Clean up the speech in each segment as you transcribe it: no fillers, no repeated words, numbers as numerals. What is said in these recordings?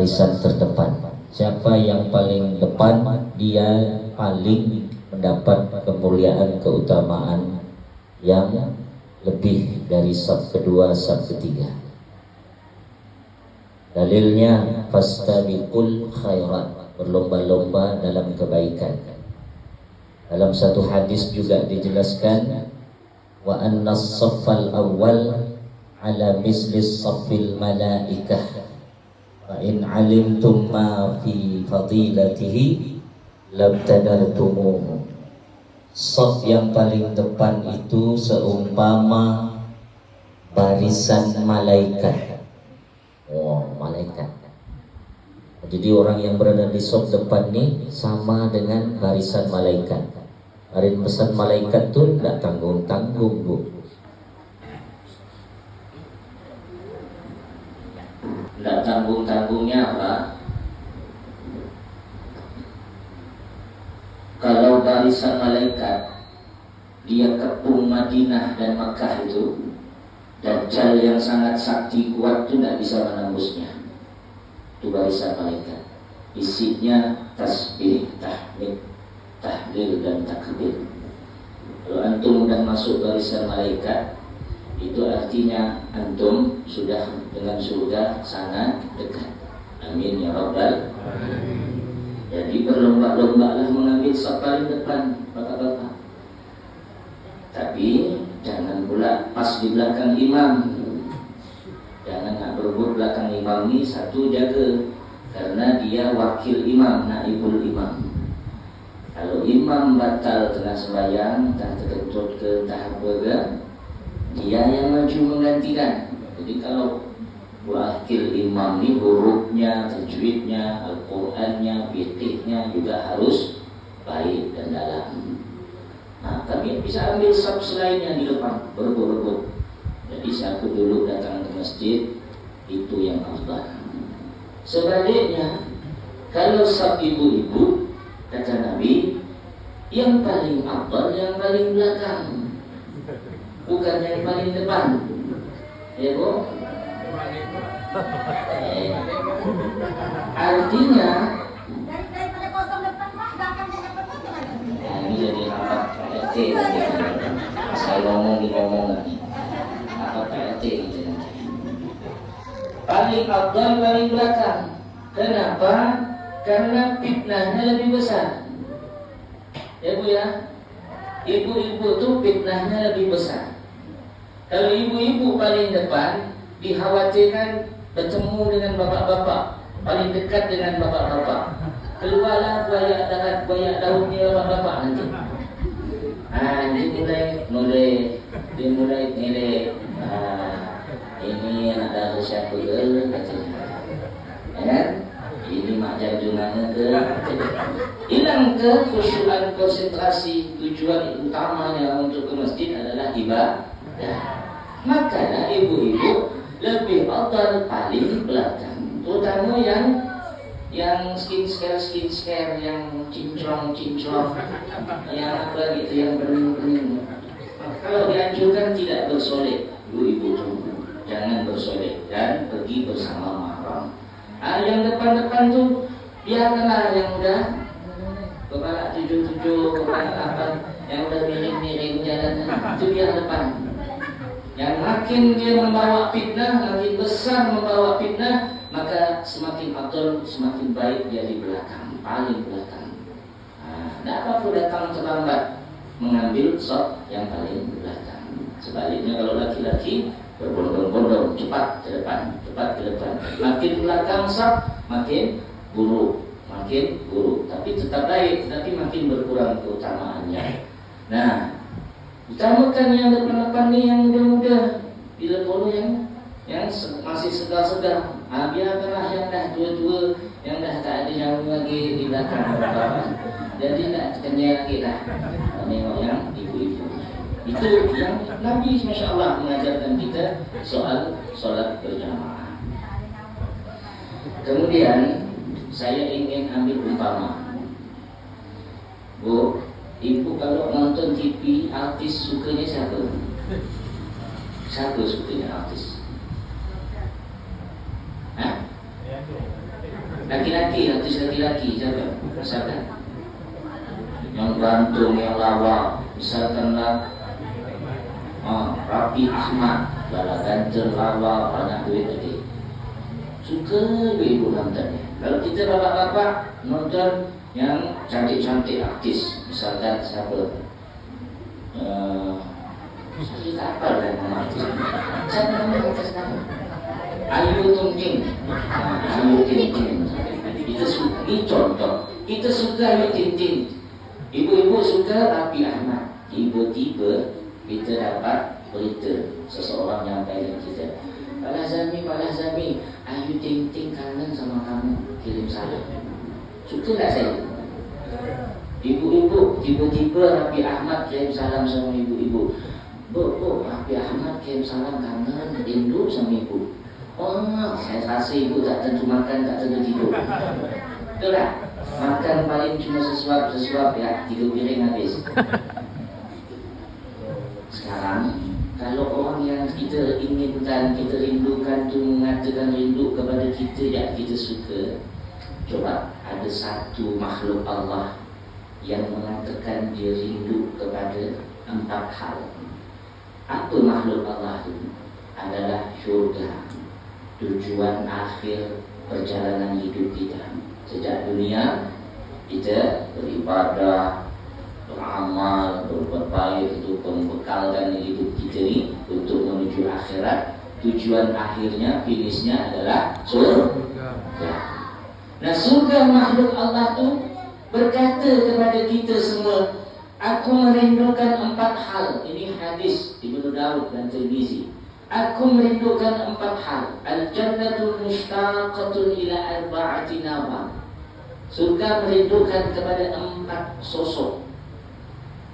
barisan terdepan. Siapa yang paling depan, dia paling mendapat kemuliaan, keutamaan yang lebih dari saf kedua, saf ketiga. Dalilnya fastabiqul khairat, berlomba-lomba dalam kebaikan. Dalam satu hadis juga dijelaskan wa anna as-saffal awwal ala misli saffil malaikah fa in alimtum ma fi fadilatihi labtadartumuhu. Saf yang paling depan itu seumpama barisan malaikat. Oh, malaikat. Jadi orang yang berada di saf depan ini sama dengan barisan malaikat. Barisan malaikat tuh tidak tanggung-tanggung, Bu. Tidak tanggung-tanggungnya apa? Kalau barisan malaikat dia kepung Madinah dan Makkah itu, Dajjal yang sangat sakti kuat itu tidak bisa menembusnya. Itu barisan malaikat. Isinya tasbih, tahmid, tahlil dan takbir. Kalau antum sudah masuk barisan malaikat, itu artinya antum sudah dengan surga sangat dekat. Amin ya rabbal alamin. Jadi berlomba-lombalah mengambil saf paling depan, bapak-bapak. Tapi jangan pula pas di belakang imam. Jangan nak berebut belakang imam ni, satu jaga, karena dia wakil imam, naibul imam. Kalau imam batal tengah sembahyang, entah terkejut ke entah apa ke, dia yang maju menggantikan. Jadi kalau wakil imam ni hurufnya, tajwidnya, Al-Qurannya, fiqihnya juga harus baik dan dalam. Nah, kami bisa ambil saf selainnya di depan, berebut-rebut. Jadi siapa dulu datang ke masjid, itu yang afdal. Sebaliknya, kalau saf ibu-ibu, kata Nabi, yang paling afdal yang paling belakang, bukan yang paling depan. Ya, Bu? Artinya daripada kosong depan Pak, belakang juga depan gimana? Ini jadi rapat PRT. Saya ngomong lagi. Rapat PRT gitu nanti. Paling afdal paling belakang. Kenapa? Karena fitnahnya lebih besar. Ya, Bu ya. Ibu-ibu tuh fitnahnya lebih besar. Kalau ibu-ibu paling depan, dikhawatirkan bertemu dengan bapak-bapak, paling dekat dengan bapak-bapak. Keluarlah buaya daunnya bapak-bapak nanti. Ini mulai nilai. Ini anak dari siapa ke? Ya, ini mak janjungannya ke. Hilang ke khusyuan, konsentrasi. Tujuan utamanya untuk ke masjid adalah ibadah. Makanya ibu-ibu lebih afdal paling belakang, terutama yang skincare, yang cinclong, yang apa gitu, yang bening. Kalau dianjurkan tidak bersolek, ibu-ibu jangan bersolek dan pergi bersama mahram. Yang depan-depan tuh biarkanlah yang udah kepala 77, kepala 8, yang udah miring jalan itu biar depan. Yang makin dia membawa fitnah, makin besar membawa fitnah, maka semakin afdal, semakin baik dia di belakang, paling belakang. Tidak apa-apa datang terlambat, mengambil saf yang paling belakang. Sebaliknya kalau laki-laki berbondong-bondong, cepat ke depan. Makin belakang saf, makin buruk. Tapi tetap baik, tapi makin berkurang keutamaannya. Nah, utamakan yang depan-depan ni, yang muda-muda. Bila perlu yang masih segar-segar. Biarkanlah yang dah tua-tua, yang dah tak ada nyawa lagi di belakang. Jadi tak kenyal lagi dah. Tengok yang ibu-ibu. Itu yang Nabi Masya Allah mengajarkan kita soal solat berjamaah. Kemudian saya ingin ambil umpama, Bu, ibu kalau nonton TV, artis sukanya siapa? Siapa sukanya artis? Hah? Laki-laki, artis laki-laki siapa? Misalkan yang gantung, yang lawak, misalkanlah Rapi Ahmad, bala ganteng, lawak, banyak duit tadi. Suka ibu nontonnya. Kalau kita bapak-bapak nonton yang cantik-cantik artis, misalkan siapa? Saya tak apa lah nama artis. Siapa nama artis nama? Ayu Ting Ting. Ayu Ting Ting. Ini contoh. Kita suka Ayu Ting Ting. Ibu-ibu suka Rapi Ahmad. Tiba-tiba kita dapat berita seseorang nyampaikan kita. Pak Lazami, Ayu Ting Ting kangen sama kamu, kirim salam. Suka tak saya? Ibu-ibu, tiba-tiba Rapi Ahmad kirim salam sama ibu-ibu. Bu, Rapi Ahmad kirim salam kangen, rindu sama ibu. Oh, saya rasa ibu tak tentu makan, tak tentu tidur. Betul tak? Makan paling cuma sesuap ya, 3 piring habis. Sekarang, kalau orang yang kita inginkan, kita rindukan tu mengatakan rindu kepada kita yang kita suka, coba ada satu makhluk Allah yang mengatakan dia rindu kepada 4 hal. Apa makhluk Allah itu? Adalah syurga, tujuan akhir perjalanan hidup kita. Sejak dunia kita beribadah, beramal, berbuat baik untuk membekalkan hidup kita ini untuk menuju akhirat. Tujuan akhirnya, finishnya adalah surga. Nah, surga makhluk Allah tu berkata kepada kita semua, aku merindukan 4 hal. Ini hadis Ibnu Daud dan Tirmizi. Aku merindukan 4 hal. Al-jannatu mushtaqatun ila arba'ati nawa. Surga merindukan kepada 4 sosok.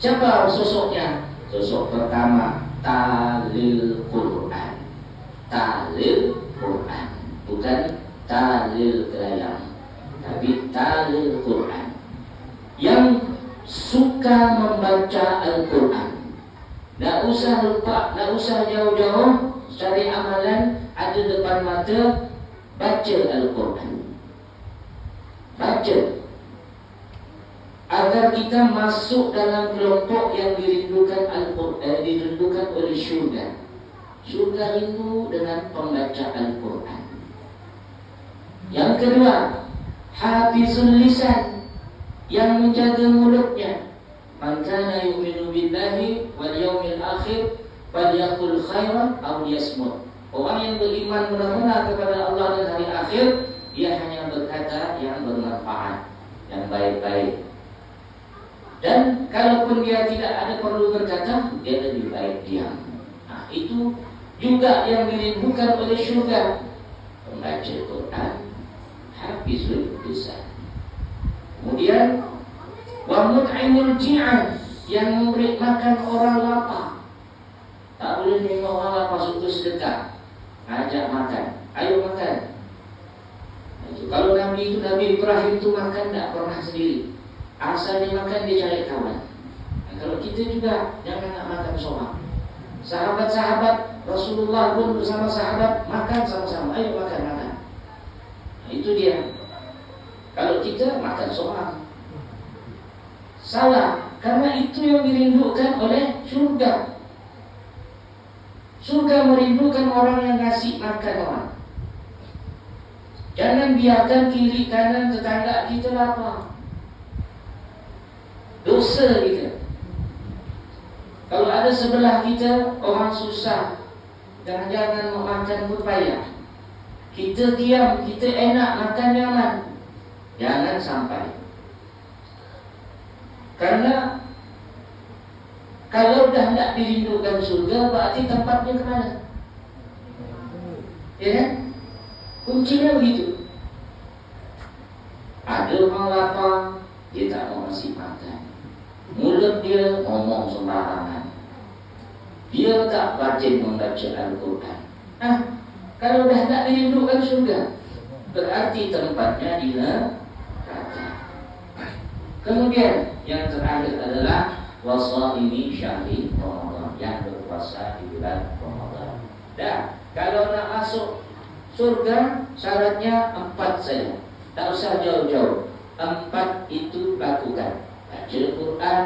Siapa sosoknya? Sosok pertama, talil Quran. Talil Quran, bukan talil kelayang, tapi talil Quran. Yang suka membaca Al-Quran. Tak usah lupa, tak usah jauh-jauh cari amalan, ada depan mata, baca Al-Quran. Baca agar kita masuk dalam kelompok yang dirindukan Al-Quran, dirindukan oleh syurga. Syurga rindu dengan pembaca Al-Quran. Yang kedua, hafizul lisan, yang menjaga mulutnya. Man kana yu'minu billahi wal yawmil akhir falyaqul khairan aw liyasmut. Orang yang beriman benar-benar kepada Allah dan hari akhir, dia hanya berkata yang bermanfaat, yang baik-baik. Dan kalaupun dia tidak ada perlu berkata, dia lebih baik diam. Nah, itu juga yang dirindukan oleh syurga. Membaca Quran, hafizul lisan. Kemudian wa mut'imul ji'an, yang memberi makan orang lapar. Tak boleh menerima orang lapar untuk sedekah. Ajak makan, ayo makan. Kalau Nabi Ibrahim itu makan tak pernah sendiri. Asal dia makan, dia cari kawan. Nah, kalau kita juga jangan nak makan seorang. Sahabat-sahabat Rasulullah pun bersama sahabat makan sama-sama. Ayo makan. Nah, itu dia. Kalau kita makan seorang, salah. Karena itu yang dirindukan oleh surga. Surga merindukan orang yang ngasih makan orang. Jangan biarkan kiri kanan tetangga kita lapar. Dosa kita. Kalau ada sebelah kita orang susah, jangan-jangan mau makan pun payah. Kita diam, kita enak makan nyaman. Jangan sampai. Karena kalau dah tidak dirindukan surga, berarti tempatnya ke mana? Ya kan? Kuncinya begitu. Ada orang lapar, dia tak mau ngasih makan. Mulut dia ngomong sembarangan. Dia tak rajin membaca Al-Quran. Kalau dah tak dirindukan surga, berarti tempatnya di neraka. Kemudian yang terakhir adalah wasaimi syahri Ramadan, yang berpuasa di bulan Ramadan. Dan kalau nak masuk surga, syaratnya 4 saja. Tak usah jauh-jauh. 4 itu lakukan. Baca Quran,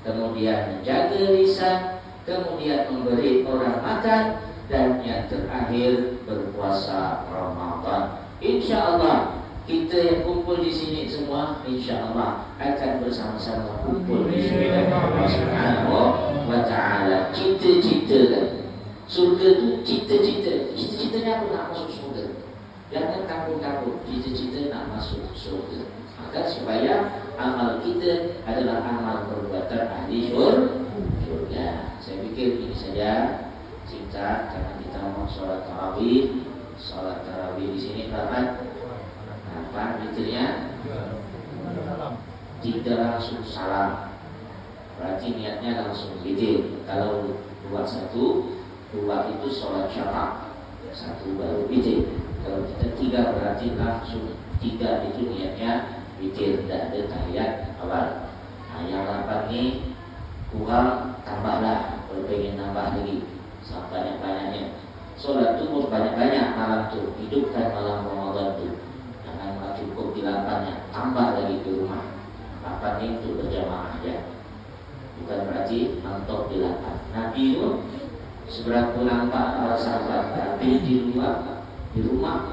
kemudian menjaga lisan, kemudian memberi orang makan, dan yang terakhir berpuasa Ramadan. Insya Allah kita yang kumpul di sini semua, insya Allah akan bersama-sama kumpul di sini Allah Subhanahu wa Ta'ala. Cita-citakan surga itu, cita-citanya aku nak masuk surga. Jangan kampung-kampung, cita-cita nak masuk surga. Maka supaya amal kita adalah amal perbuatan ahli surga. Saya pikir ini saja singkat karena kita mau sholat tarawih. Sholat tarawih di sini berapa? Apa witirnya? Tidak langsung salam. Berarti niatnya langsung witir. Kalau buat 1, 2 itu sholat syafa', 1 baru witir. Kalau kita 3 berarti langsung 3 itu niatnya witir, tidak ada tahiyat awal. Nah, yang 8 ini kurang, tambahlah. Kalau pengen nambah lagi sampai banyak-banyaknya. Sholat tuh banyak-banyak malam tuh, hidupkan malam Ramadan tuh. Jangan cukup di 8-nya, tambah lagi di rumah. 8 ini untuk berjamaah aja. Bukan berarti mentok di 8. Nabi itu seberapa nampak para sahabat, tapi di rumah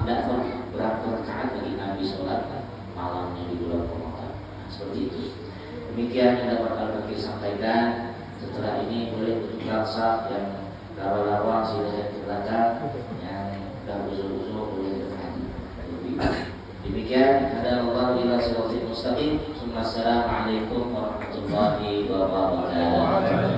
tidak berapa rakaat lagi Nabi sholat malamnya di bulan Ramadan. Nah, seperti itu. Demikian yang dapat Al-Fakir sampaikan. Setelah ini boleh untuk bangsa yang lawa-lawa silahkan ke belakang, yang sudah usul-usul boleh depan. Demikian, ada Allah ila siratal mustaqim. Assalamualaikum warahmatullahi wabarakatuh.